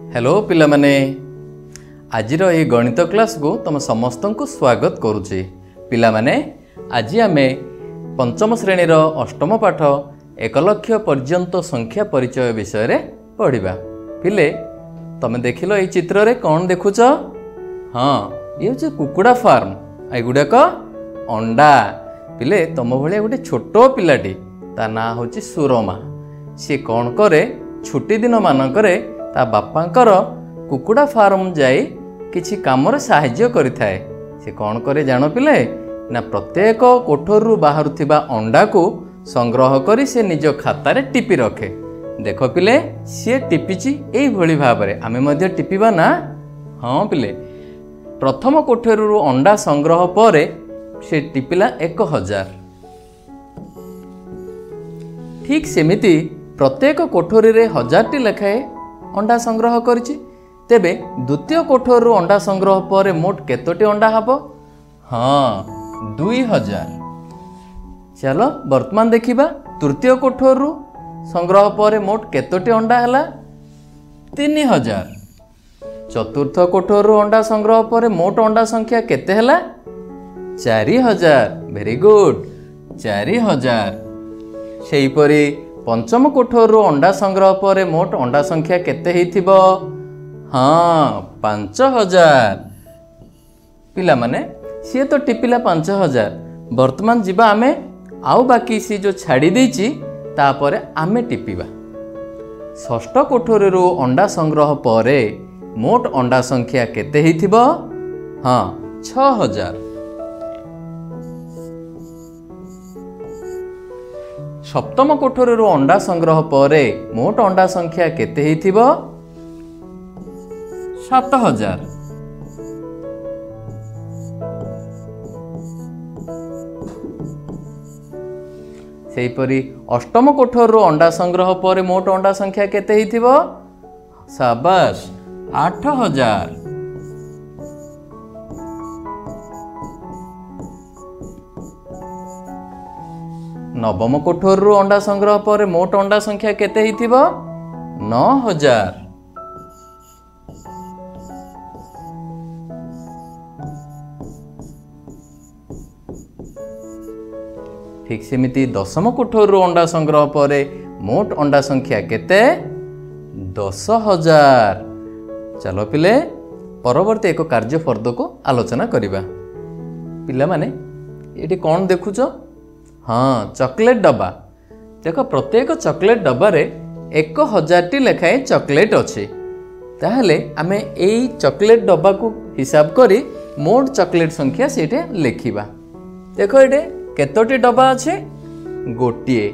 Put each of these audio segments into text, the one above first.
Hello पिला माने आजिर ये गणित क्लास को तुम समस्त को स्वागत करुच्ची। पिला माने आज आमे पंचम श्रेणीर अष्टम पाठ 1 लाख पर्यंत संख्या परिचय विषय रे पढ़िबा। पिले तुम देखिल ये चित्र रे कौन देखुच? हाँ, ये हूँ कुकुड़ा फार्म। एगुड़ाक अंडा। पिले तुम भाया गोटे छोट पिलाटी ता ना हूँ सुरमा। सी कौन करे छुट्टी दिन मानकरे ता बापांकर कुकुड़ा फार्म जाई किछि काम रे साहाय्य करिथाए। से कौन करे जानो पिले ना प्रत्येक कोठरु बाहरुथिबा अंडा को संग्रह करी से निज खाता रे टिपी रखे। देखो पिले सी टिपिची एई भली भाबरे आमे मध्य टिपिबा ना। हाँ पिले प्रथम कोठरु अंडा संग्रह परे से टिपिला 1000। ठीक सेमिति प्रत्येक कोठरी रे 1000टी लेखाए अंडा संग्रह करिछि। तेबे द्वितीय कोठरु अंडा संग्रह पर मोट केतोटी अंडा हबो? हाँ 2000। चलो वर्तमान देखिबा तृतीय कोठरु संग्रह पर मोट केतोटी अंडा हला? 3000। चतुर्थ कोठरु अंडा संग्रह पर मोट अंडा संख्या केते हला? 4000। Very good 4000। सेहीपरि पंचम कोठरु अंडा संग्रह पर मोट अंडा संख्या केते हेइथिबो? हाँ 5000। पिला माने सी तो टिपिला 5000। वर्तमान जीवा आमे आउ बाकी सी जो छाड़ी देइची तापरे आमे टिपिबा। षष्ठ कोठरु अंडा संग्रह परे मोट अंडा संख्या केते हेइथिबो? हाँ 6000। सप्तम कोठरु अंडा संग्रह परे मोट अंडा संख्या केते हेइथिबो? 7000। सेहीपरि अष्टम कोठरु अंडा संग्रह परे मोट अंडा संख्या केते हेइथिबो? शाबाश 8000। नवम कोठरु अंडा संग्रह पर मोट अंडा संख्या केते हेइथिबो? 9000। ठीक सेमिति दशम कोठरु अंडा संग्रह पर मोट अंडा संख्या केते? 10000। चलो पिले परवर्ती एक कार्य फर्द को आलोचना करिबा। पिला माने एटी कौन देखुच? हाँ चॉकलेट डब्बा। देखो प्रत्येक चॉकलेट डब्बा रे 1000टी लेखाएं चॉकलेट अच्छे। ताहले आमे एई चॉकलेट डब्बा को हिसाब करी मोट चॉकलेट संख्या सेठे लेखिबा। देखो एटे केतोटी डब्बा अच्छे? गोटिए।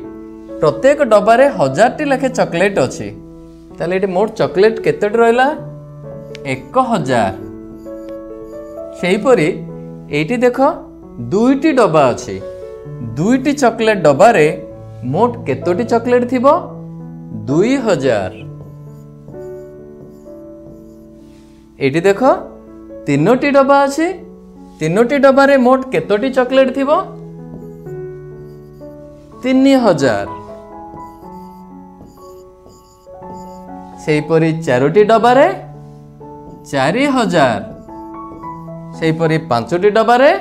प्रत्येक डब्बा रे 1000टी लेखे चॉकलेट अच्छे। ताहले एटे मोट चॉकलेट केतोटी रहला? 1000। सेहीपरि एटी देखो 2टी डब्बा अच्छे। 2टी चॉकलेट डब्बा रे मोट केतोटी चॉकलेट थिबो? 2000। एटी देखो 3टी डब्बा अछि। 3टी डब्बा रे मोट केतोटी चॉकलेट थिबो? 3000। सेहीपरि 4टी डब्बा रे 4000। सेहीपरि 5टी डब्बा रे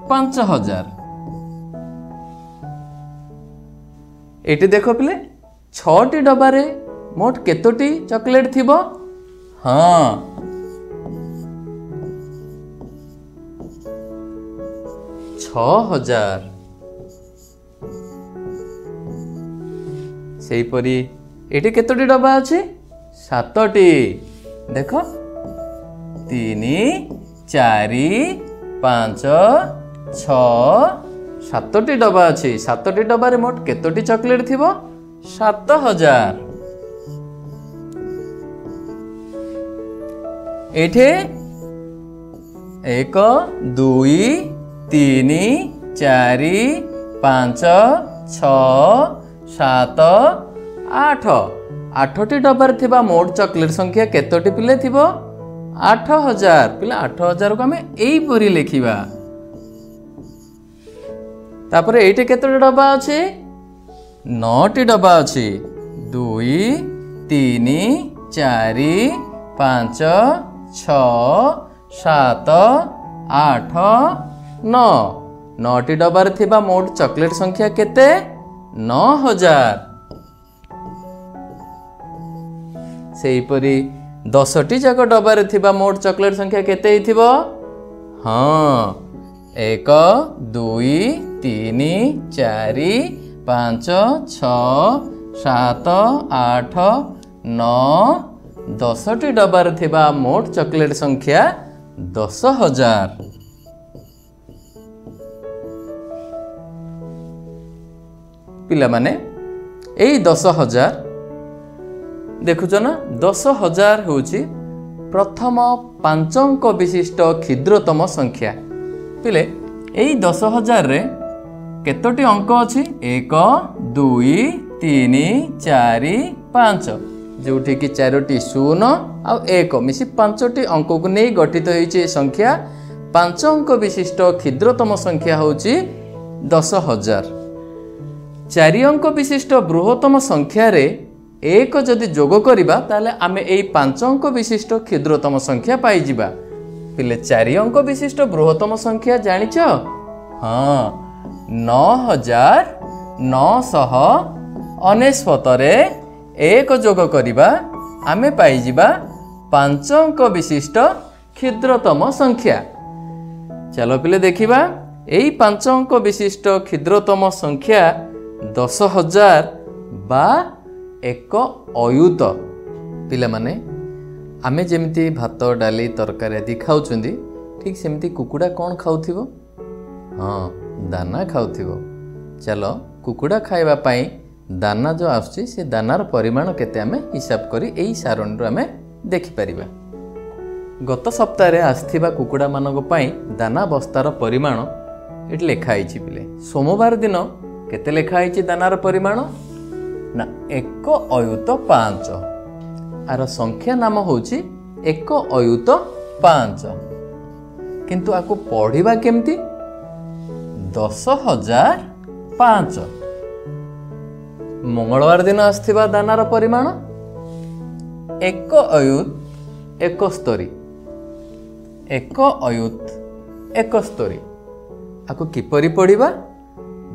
5000। एटी देखो पिले 6टी डब्बा रे मोट केतोटी चॉकलेट थिबो? हाँ 6000। सेहीपरि एटी केतोटी डब्बा अछि? 7टी। देखो 3 4 5 6 7टी डब्बा अछि। 7टी डब्बा रे मोट केतोटी चॉकलेट थिबो? 7000। एठे 1 2 3 4 5 6 7 8। 8टी डब्बा रे थिबा मोट चॉकलेट संख्या केतोटी पिले थिबो? 8000। पिले 8000 को हमें एई परी लेखिबा। तापरे एटे केतोटी डब्बा अछि? 9टी डब्बा अछि। 2 3 ଚାରି ପାଞ୍ଚ ଛଅ ସାତ ଆଠ ନଅ। 9ଟି ଡବାରେ ଥିବା ମୋଟ ଚକୋଲେଟ୍ ସଂଖ୍ୟା କେତେ? 9000। ସେହିପରି 10ଟି ଯାକ ଡବାରେ ଥିବା ମୋଟ ଚକୋଲେଟ୍ ସଂଖ୍ୟା କେତେ ହେଇଥିବ? ହଁ, 1 2 3 4 5 6 7 8 9। 10ଟି ଡବାରେ ଥିବା ମୋଟ ଚକୋଲେଟ୍ ସଂଖ୍ୟା 10000। ପିଲାମାନେ ଏଇ 10000 ଦେଖୁଛ ନା, 10000 ହେଉଛି ପ୍ରଥମ 5 ଅଙ୍କ ବିଶିଷ୍ଟ କ୍ଷୁଦ୍ରତମ ସଂଖ୍ୟା। ପିଲେ ଏଇ 10000ରେ କେତୋଟି ଅଙ୍କ ଅଛି? 1 2 3 4 5, ଯେଉଁଠିକି 4ଟି 0 ଆଉ 1 ମିଶି 5ଟି ଅଙ୍କକୁ ନେଇ ଗଠିତ ହୋଇଛି ଏ ସଂଖ୍ୟା। 5 ଅଙ୍କ ବିଶିଷ୍ଟ କ୍ଷୁଦ୍ରତମ ସଂଖ୍ୟା ହେଉଛି 10000। 4 ଅଙ୍କ ବିଶିଷ୍ଟ ବୃହତ୍ତମ ସଂଖ୍ୟାରେ 1 ଯଦି ଯୋଗ କରିବା ତାହେଲେ ଆମେ ଏଇ 5 ଅଙ୍କ ବିଶିଷ୍ଟ କ୍ଷୁଦ୍ରତମ ସଂଖ୍ୟା ପାଇଯିବା। ପିଲେ 4 ଅଙ୍କ ବିଶିଷ୍ଟ ବୃହତ୍ତମ ସଂଖ୍ୟା ଜାଣିଛ? ହଁ, 9999ରେ 1 ଯୋଗ କରିବା ଆମେ ପାଇଯିବା 5 ଅଙ୍କ ବିଶିଷ୍ଟ କ୍ଷୁଦ୍ରତମ ସଂଖ୍ୟା। ଚାଲ ପିଲେ ଦେଖିବା ଏଇ 5 ଅଙ୍କ ବିଶିଷ୍ଟ କ୍ଷୁଦ୍ରତମ ସଂଖ୍ୟା 10000 ବା ଏକ ଅୟୁତ। ପିଲାମାନେ ଆମେ ଯେମିତି ଭାତ ଡାଲି ତରକାରୀ ଆଦି ଖାଉଛନ୍ତି, ଠିକ୍ ସେମିତି କୁକୁଡ଼ା କ'ଣ ଖାଉଥିବ? ହଁ, ଦାନା ଖାଉଥିବ। ଚାଲ କୁକୁଡ଼ା ଖାଇବା ପାଇଁ ଦାନା ଯେଉଁ ଆସୁଛି ସେ ଦାନାର ପରିମାଣ କେତେ ଆମେ ହିସାବ କରି ଏଇ ସାରଣୀରୁ ଆମେ ଦେଖିପାରିବା। ଗତ ସପ୍ତାହରେ ଆସିଥିବା କୁକୁଡ଼ାମାନଙ୍କ ପାଇଁ ଦାନା ବସ୍ତାର ପରିମାଣ ଏଠି ଲେଖା ହେଇଛି। ପିଲେ ସୋମବାର ଦିନ କେତେ ଲେଖା ହେଇଛି ଦାନାର ପରିମାଣ? ନା 1 ଅୟୁତ 5। ଆର ସଂଖ୍ୟା ନାମ ହେଉଛି 1 ଅୟୁତ 5। କିନ୍ତୁ ଆକୁ ପଢ଼ିବା କେମିତି? 10005। ମଙ୍ଗଳବାର ଦିନ ଆସିଥିବା ଦାନାର ପରିମାଣ 1 ଅୟୁତ 71। 1 ଅୟୁତ 71। ଆକୁ କିପରି ପଢ଼ିବା?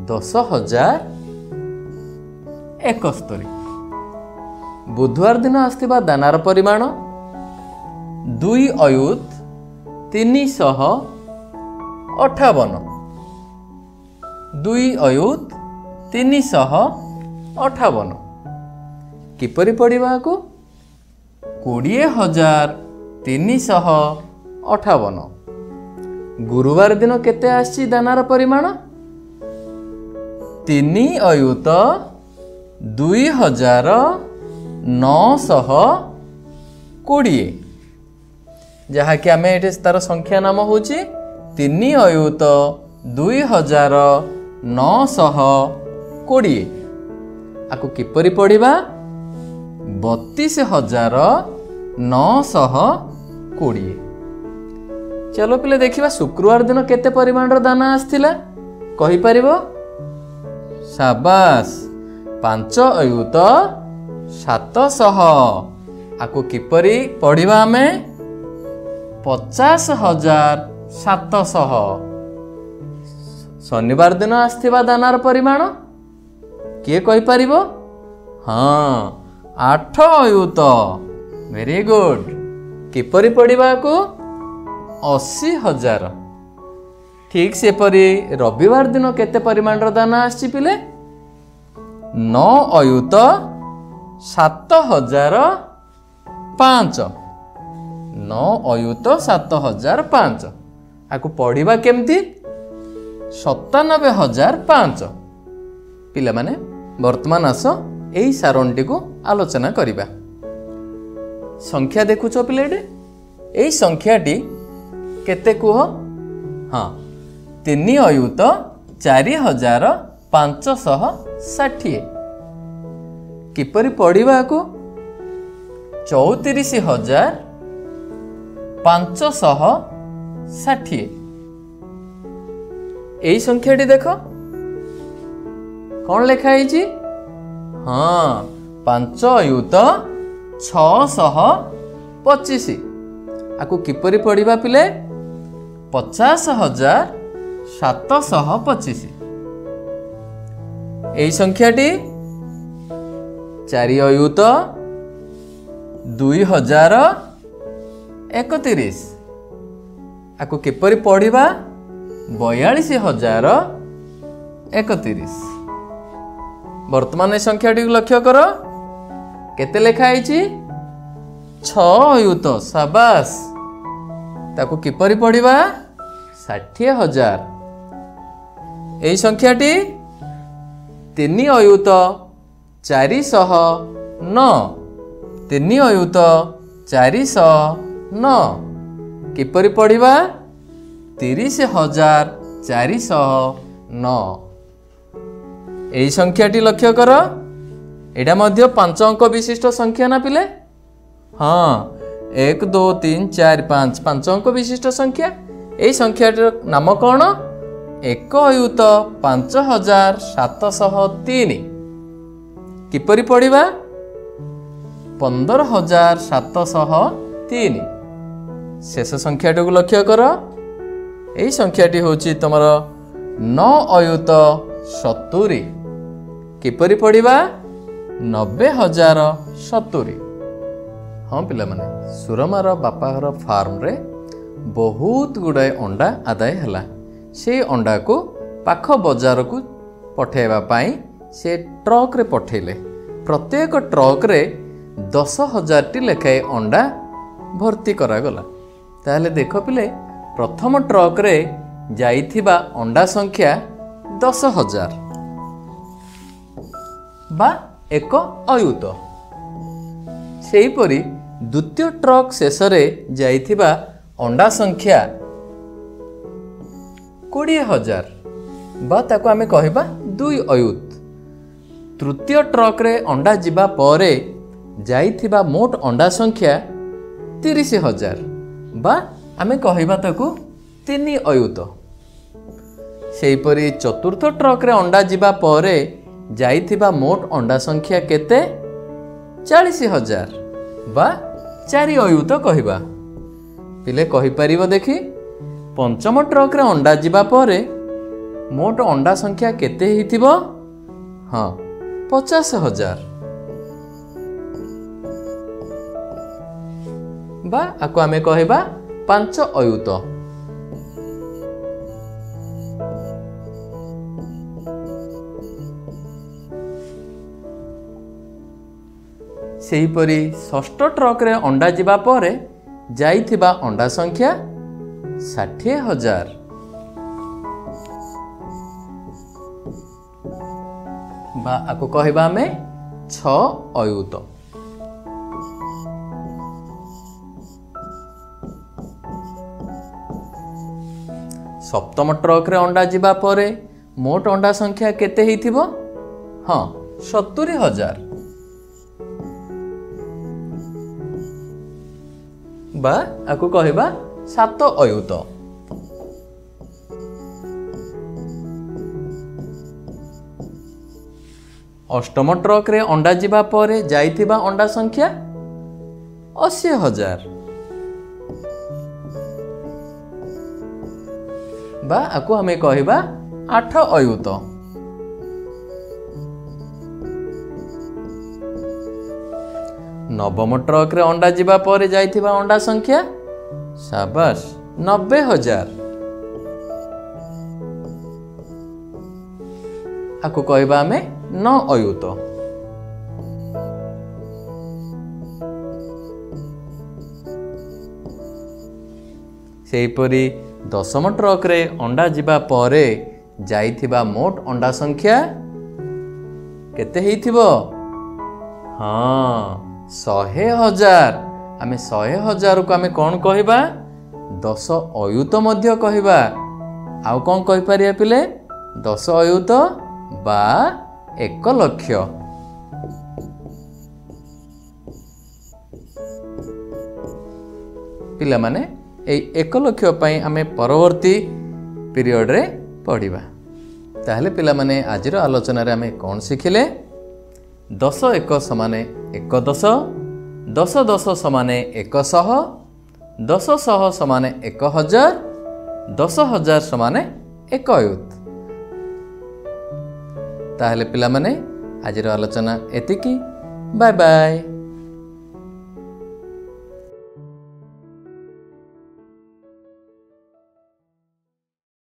10071। ବୁଧବାର ଦିନ ଆସିଥିବା ଦାନାର ପରିମାଣ 2 ଅୟୁତ 358। 2 ଅୟୁତ 358। କିପରି ପଢ଼ିବା ଆକୁ? 20358। ଗୁରୁବାର ଦିନ କେତେ ଆସିଛି ଦାନାର ପରିମାଣ? 3 ଅୟୁତ 2920, ଯାହାକି ଆମେ ଏଠି ତାର ସଂଖ୍ୟା ନାମ ହେଉଛି 3 ଅୟୁତ 2920। ଆକୁ କିପରି ପଢ଼ିବା? 32920। ଚାଲ ପିଲେ ଦେଖିବା ଶୁକ୍ରବାର ଦିନ କେତେ ପରିମାଣର ଦାନା ଆସିଥିଲା କହିପାରିବ? ସାବାସ, 5 ଅୟୁତ 700। ଆକୁ କିପରି ପଢ଼ିବା ଆମେ? 50700। ଶନିବାର ଦିନ ଆସିଥିବା ଦାନାର ପରିମାଣ କିଏ କହିପାରିବ? ହଁ, 8 ଅୟୁତ। Very good. କିପରି ପଢ଼ିବା ଆକୁ? 80000। ଠିକ୍ ସେପରି ରବିବାର ଦିନ କେତେ ପରିମାଣର ଦାନା ଆସିଛି ପିଲେ? 9 ଅୟୁତ 7005। 9 ଅୟୁତ 7005। ଆକୁ ପଢ଼ିବା କେମିତି? 97005। ପିଲାମାନେ ବର୍ତ୍ତମାନ ଆସ ଏହି ସାରଣୀଟିକୁ ଆଲୋଚନା କରିବା। ସଂଖ୍ୟା ଦେଖୁଛ ପିଲାଟି? ଏହି ସଂଖ୍ୟାଟି କେତେ କୁହ? ହଁ, 3 ଅୟୁତ 4560। କିପରି ପଢ଼ିବାକୁ? 34560। এই সংখ্যাটি দেখ କ'ଣ ଲେଖା ହେଇଛି? ହଁ, 5 ଅୟୁତ 625 आकु किपरि पढ़िबा पिले 50,725 एई संख्याटी 4 अयुत 2031 आकु किपरि पढ़िबा 42,031 वर्तमान संख्याटी लक्ष्य कर केते लेखा आइछि 6 अयुत शाबाश ताकु किपरि पढ़िबा 60,000 एई संख्याटी 3 अयुत 409 3 अयुत 409 किपरि पढ़िबा 30,409 एई संख्याटी लक्ष्य कर एटा मध्य 5 अंक विशिष्ट संख्या ना पिले हाँ 1 2 3 4 5 5 अंक विशिष्ट संख्या एई संख्याटर नाम कौन 1 अयुत 5,703 किपरि पढ़िबा 15,703 शेष संख्याटी को लक्ष्य कर एई संख्याटी होची तमर 9 अयुत 70 किपरि पढ़िबा 90,070 हाँ पिला माने सुरमार बापाघर फार्म रे बहुत गुड़ाए अंडा आदाय हला से अंडा को पाख बजार को पठेबा पाई से ट्रक रे पठेले प्रत्येक ट्रक रे 10,000 टी लेखाए अंडा भर्ती करागला ताहले देख पिले प्रथम ट्रक रे जाइथिबा अंडा संख्या 10,000 बा 1 अयुत सेहीपरि द्वितीय ट्रक शेष रे जाइथिबा अंडा संख्या 20,000 बा ताको आमे कहिबा 2 अयुत तृतीय ट्रक रे अंडा जिबा परे जाइथिबा मोट अंडा संख्या 30,000 बा आमे कहिबा ताको 3 अयुत सेहीपरि चतुर्थ ट्रक रे अंडा जिबा परे जाइथिबा मोट अंडा संख्या केते 40,000 बा 4 अयुत कहिबा पिले कहि परिबो देखि पंचम ट्रक रे अंडा जिबा परे मोट अंडा संख्या केते हिथिबो हाँ 50,000 बा आको आमे कहिबा 5 अयुत सेहीपरि षष्ठ ट्रक रे अंडा जिबा परे जाइथिबा अंडा संख्या 60,000 बा आको कहिबा हमें 6 अयुत सप्तम ट्रक रे अंडा जिबा परे मोट अंडा संख्या केते हिथिबो हाँ 70,000 बा आको कहिबा 7 अयुत अष्टम ट्रक रे अंडा जिबा परे जाइथिबा अंडा संख्या 80,000 बा आको हमें कहिबा 8 अयुत नवम ट्रक रे अंडा जिबा परे जाइथिबा अंडा संख्या शाबाश 90,000 आको कहिबा हमें 9 अयुत सेहीपरि दशम ट्रक रे अंडा जिबा परे जाइथिबा मोट अंडा संख्या केते हेइथिबो हाँ 100,000 आमे 100,000 को आमे कौन कहिबा 10 अयुत मध्य कहिबा आउ कौन कहि परिया पिले 10 अयुत बा 1 लक्ष पिला माने ए 1 लक्ष पई आमे परवर्ती पीरियड रे पढ़िबा ताहले पिला माने आजिर आलोचना रे आमे कौन शिखिले 10 1 समान 1 10 दश दश समान 100, 100 समान 1000, 10,000 समान 1 अयुत। ताहले पिला माने आजिर आलोचना एतिकी। Bye bye.